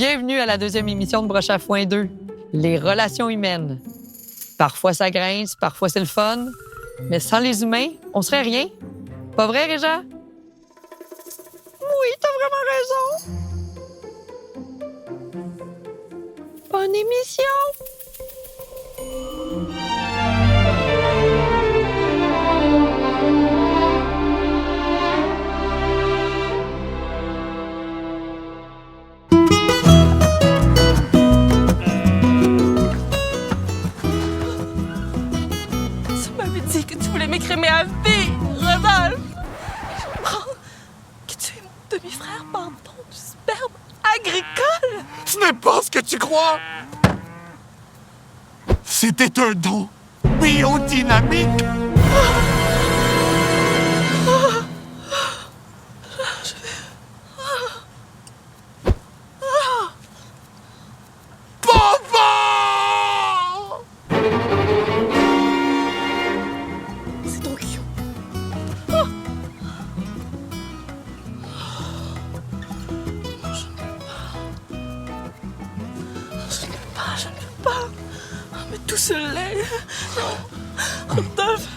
Bienvenue à la deuxième émission de Broche à foin 2, les relations humaines. Parfois ça grince, parfois c'est le fun, mais sans les humains, on serait rien. Pas vrai, Réja? Oui, t'as vraiment raison. Bonne émission! Tu m'avais dit que tu voulais m'écrémer à vie, Rodolphe! Je comprends que tu es mon demi-frère par don du sperme agricole! Ce n'est pas ce que tu crois! C'était un don biodynamique! Papa! C'est trop cute. Je ne peux pas. Oh, mais tout ce lait. Non. Rodolphe,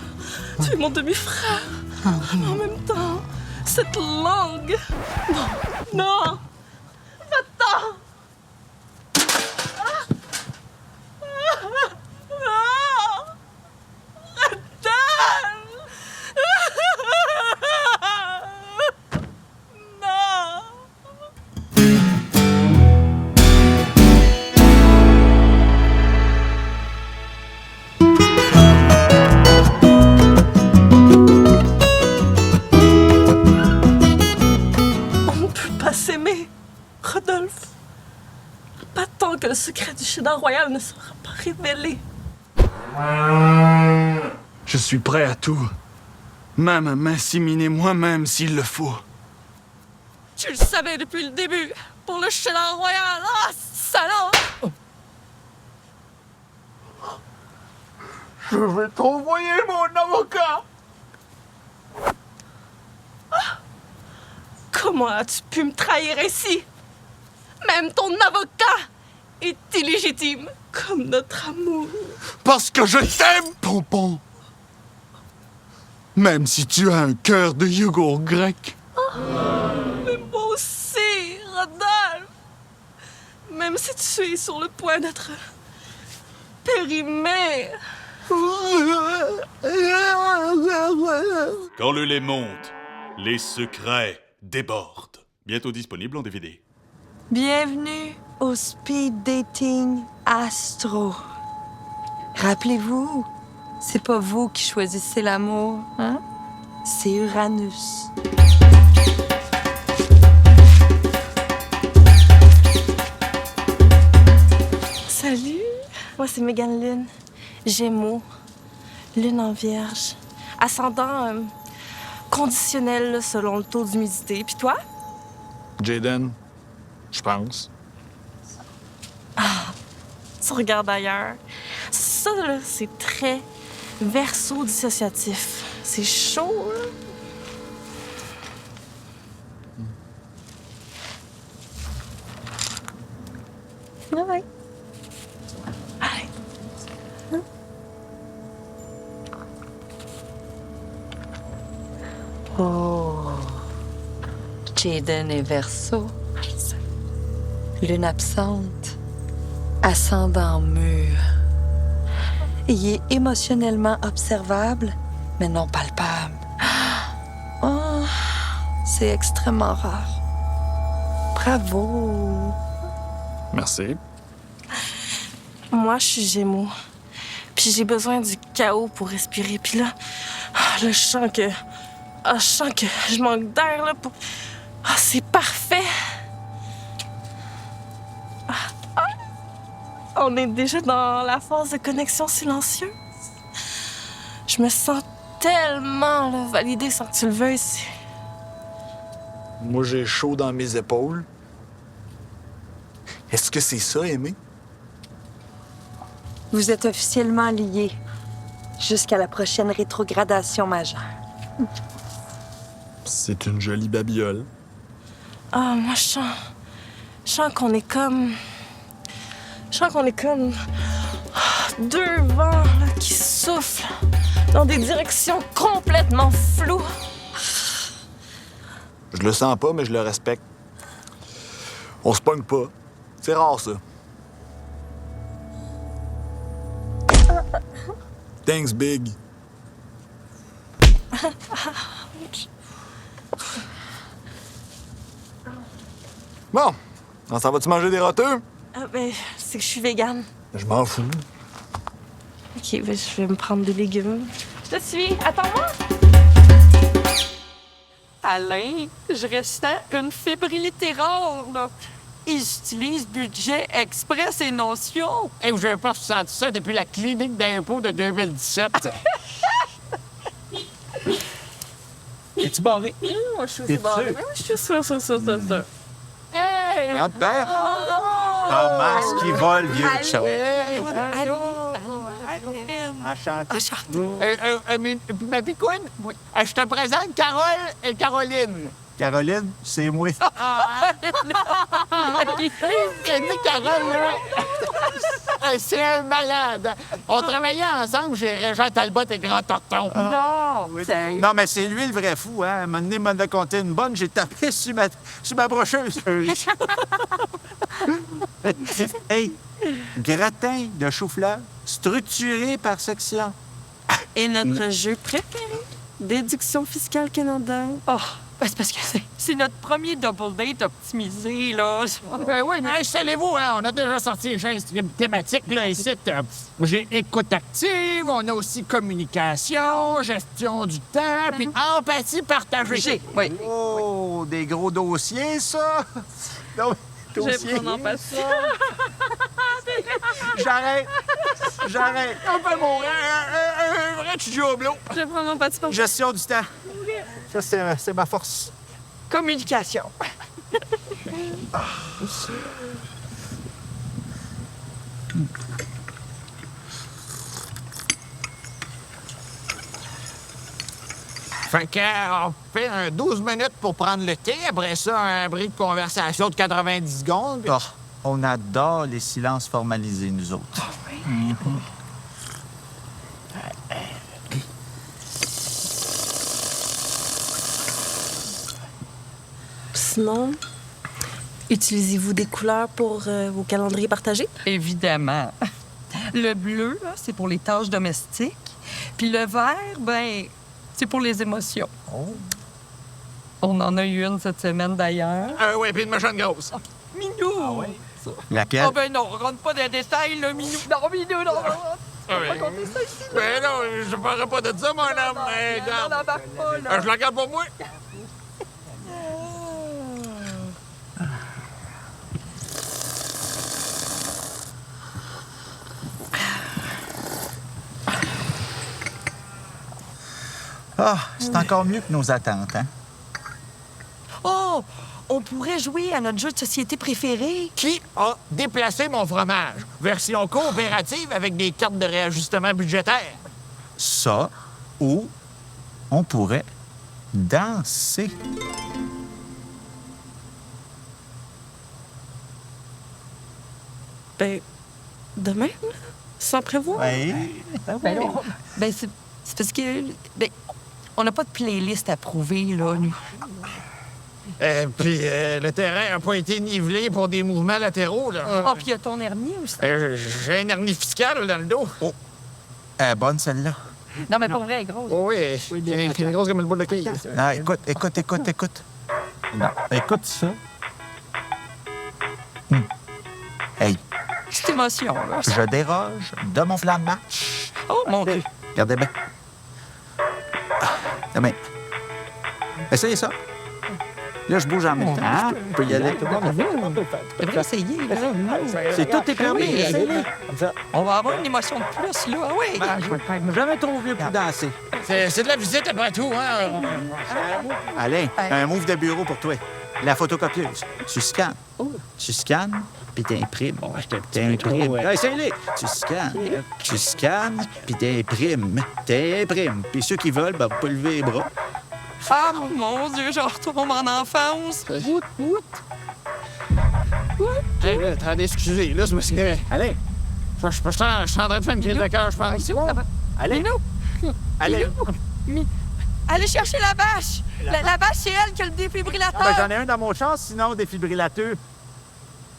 tu es mon demi-frère. Mais en même temps, cette langue. Non, non. Va-t'en. Non. Non. On ne peut pas s'aimer, Rodolphe. Pas tant que le secret du cheddar royal ne sera pas révélé. Je suis prêt à tout. Même à m'inséminer moi-même s'il le faut. Tu le savais depuis le début. Pour le cheddar royal. Ah, salaud! Je vais t'envoyer mon avocat! Comment as-tu pu me trahir ainsi? Même ton avocat est illégitime, comme notre amour. Parce que je t'aime, Pompon! Même si tu as un cœur de yogourt grec. Mais moi aussi, Rodolphe. Même si tu es sur le point d'être périmé. Quand le lait monte, les secrets débordent. Bientôt disponible en DVD. Bienvenue au speed dating astro. Rappelez-vous, c'est pas vous qui choisissez l'amour, hein? C'est Uranus. Salut, moi c'est Megan Lynn, Gémeaux, Lune en Vierge, ascendant conditionnel là, selon le taux d'humidité. Puis toi? Jaden, je pense. Tu regardes ailleurs. Ça, là, c'est très Verseau dissociatif. C'est chaud, là. Ouais. Allez. Oh. Jaden est Verseau. Lune absente. Ascendant mûr. Il est émotionnellement observable, mais non palpable. Oh, c'est extrêmement rare. Bravo. Merci. Moi, je suis Gémeaux. Puis j'ai besoin du chaos pour respirer. Puis là, je sens que je manque d'air, là, pour... c'est parfait! On est déjà dans la phase de connexion silencieuse. Je me sens tellement là, validée sans que tu le veuilles. Moi, j'ai chaud dans mes épaules. Est-ce que c'est ça, aimer? Vous êtes officiellement liés jusqu'à la prochaine rétrogradation majeure. C'est une jolie babiole. Ah, moi, Je sens qu'on est comme... deux vents là, qui soufflent dans des directions complètement floues. Je le sens pas, mais je le respecte. On se pogne pas. C'est rare, ça. Thanks, Big. Bon, on s'en va-tu manger des roteux? Ah ben, c'est que je suis végane. Je m'en fous. OK, ben, je vais me prendre des légumes. Je te suis. Attends-moi. Alain, je ressens une fébrilité rare, là. Ils utilisent budget express et notion. Et je n'avais pas ressenti ça depuis la clinique d'impôt de 2017. Es-tu barré? Moi, je suis aussi barrée. Je suis sûre. Hey! Notre père? Thomas qui vole, vieux chat. Ma picoune, je te présente Carole et Caroline. Caroline, c'est moi. Carole, là, c'est un malade. On travaillait ensemble chez Régent Talbot et Grand Torton. Non, mais c'est lui le vrai fou, hein. À un moment donné, il m'en a compté une bonne, j'ai tapé sur ma brocheuse. Hey, gratin de chou-fleur, structuré par section. Et notre jeu préféré, Déduction fiscale Canada. Oh, ben c'est parce que c'est notre premier double date optimisé, là. Oui, mais installez-vous, hein. On a déjà sorti les choses thématiques, là, ici. J'ai écoute active, on a aussi communication, gestion du temps, puis empathie partagée. Oui. Oh, des gros dossiers, ça! Non, Je vais dossiers. prendre en passion. J'arrête. On peut mourir un vrai tchoublot. Je vais prendre en passion. Gestion du temps. Ça, c'est ma force. Communication. Fait qu'on fait un 12 minutes pour prendre le thé. Après ça, un bruit de conversation de 90 secondes. puis- Oh, on adore les silences formalisés, nous autres. Sinon, utilisez-vous des couleurs pour vos calendriers partagés? Évidemment. Le bleu, là, c'est pour les tâches domestiques. Puis le vert, ben, c'est pour les émotions. On en a eu une cette semaine, d'ailleurs. Oui, puis une méchante grosse. Minou! Laquelle? Oh ben non, rentre pas dans les détails, là, Minou. Non, Minou, non. Ben non, je parlerai pas de ça, mon homme. Mais Non, regarde, n'embarque pas, là. je la garde pour moi. Ah, c'est encore mieux que nos attentes, hein? Oh! On pourrait jouer à notre jeu de société préféré. Qui a déplacé mon fromage? Version coopérative avec des cartes de réajustement budgétaire. Ça, ou on pourrait danser. Ben, demain, là, sans prévoir. Oui. Ben, c'est parce que... Ben, on n'a pas de playlist à prouver, là, nous. Puis le terrain n'a pas été nivelé pour des mouvements latéraux, là. Ah, puis il y a ton hernie aussi. J'ai une hernie fiscale dans le dos. Oh, Bonne celle-là. Non, mais pas vrai, grosse. oui, elle est grosse comme une boule de quille. Non, écoute. Non, écoute ça. Hey, Petite émotion, là. je déroge de mon plan de match. Oh, mon Dieu. Regardez bien. Demain. Essayez ça. Là, je bouge en même temps. Je peux y aller. Tu devrais essayer, là. C'est tout est permis. Essayez-le. On va avoir une émotion de plus, là. Ah oui. Jamais trop vieux pour danser. C'est de la visite après tout, hein? Alain, un move de bureau pour toi. La photocopieuse. Tu scannes. Tu scannes, puis t'imprimes. T'imprimes. Essaye-les. Tu scannes, puis t'imprimes. Puis ceux qui veulent, ben, vous pouvez lever les bras. Ah, mon Dieu, je retombe en enfance. Hey, là, attendez, excusez, là, c'est parce que... Allez! Je suis en train de faire une crise de cœur, je pense. C'est bon? Allez. Allez. Allez chercher la vache! La vache, c'est elle qui a le défibrillateur! Ben, j'en ai un dans mon char, sinon défibrillateur.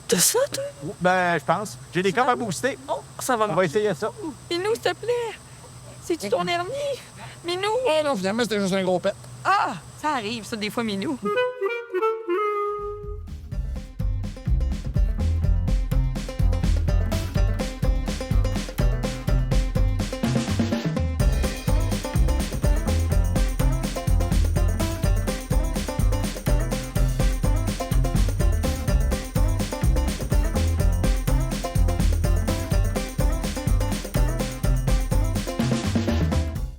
T'as ça, toi? Ben, je pense. J'ai des corps à booster. Oh, ça va On va essayer ça. Minou, s'il te plaît! C'est-tu ton hernie? Minou! Oh non, finalement, c'était juste un gros pet. Ah! Ça arrive, ça, des fois, Minou.